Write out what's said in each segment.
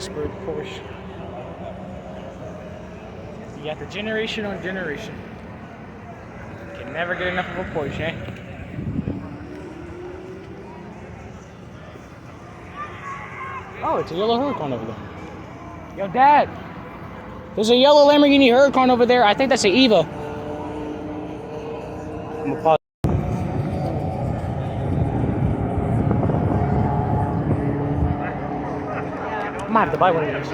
Pittsburgh Porsche. You got the generation on generation. Can never get enough of a Porsche, eh? Oh, it's a yellow Huracan over there. Yo, Dad! There's a yellow Lamborghini Huracan over there. I think that's an Evo. I'm gonna pause. I might have to buy one of these.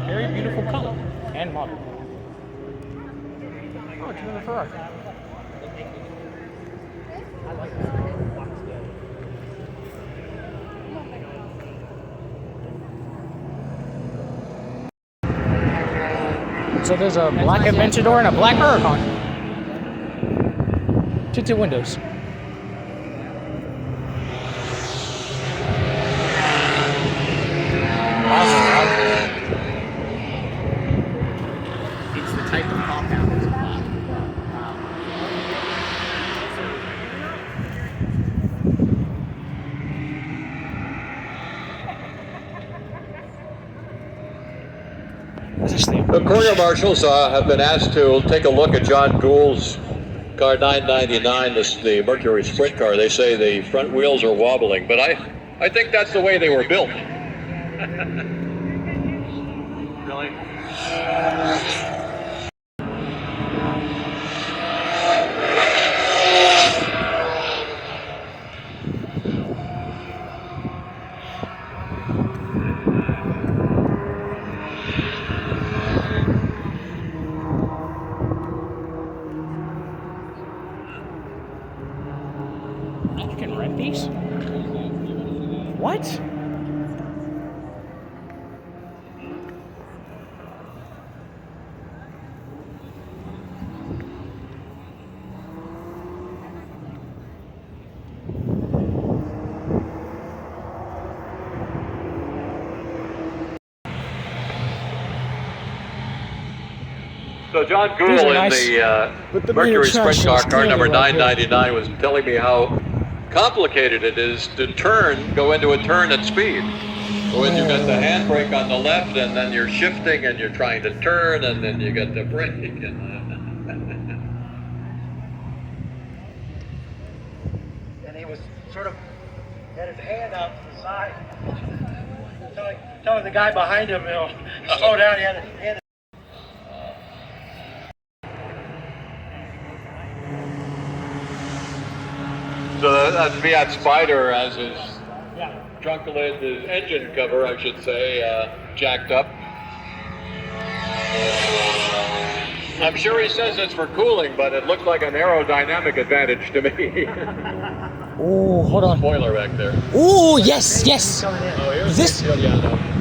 Very beautiful color and model. Oh, it's another Ferrari. I like that. So there's a black Aventador and a black Huracan. Tinted windows. It's the type of compound. The courier marshals have been asked to take a look at John Gould's car 999, the Mercury Sprint car. They say the front wheels are wobbling, but I think that's the way they were built. Really? You can rent these? What? So John Gould in the Mercury Sprint car number 999 was telling me how complicated it is to go into a turn at speed. So when you got the handbrake on the left, and then you're shifting, and you're trying to turn, and then you got the brake. And he was sort of had his hand out to the side, telling the guy behind him, slow down. He had his hand. So that Fiat Spider has his trunk lid, his engine cover, I should say, jacked up. I'm sure he says it's for cooling, but it looks like an aerodynamic advantage to me. Oh, hold on. Spoiler back there. Oh, yes, yes. Oh, here's This. the,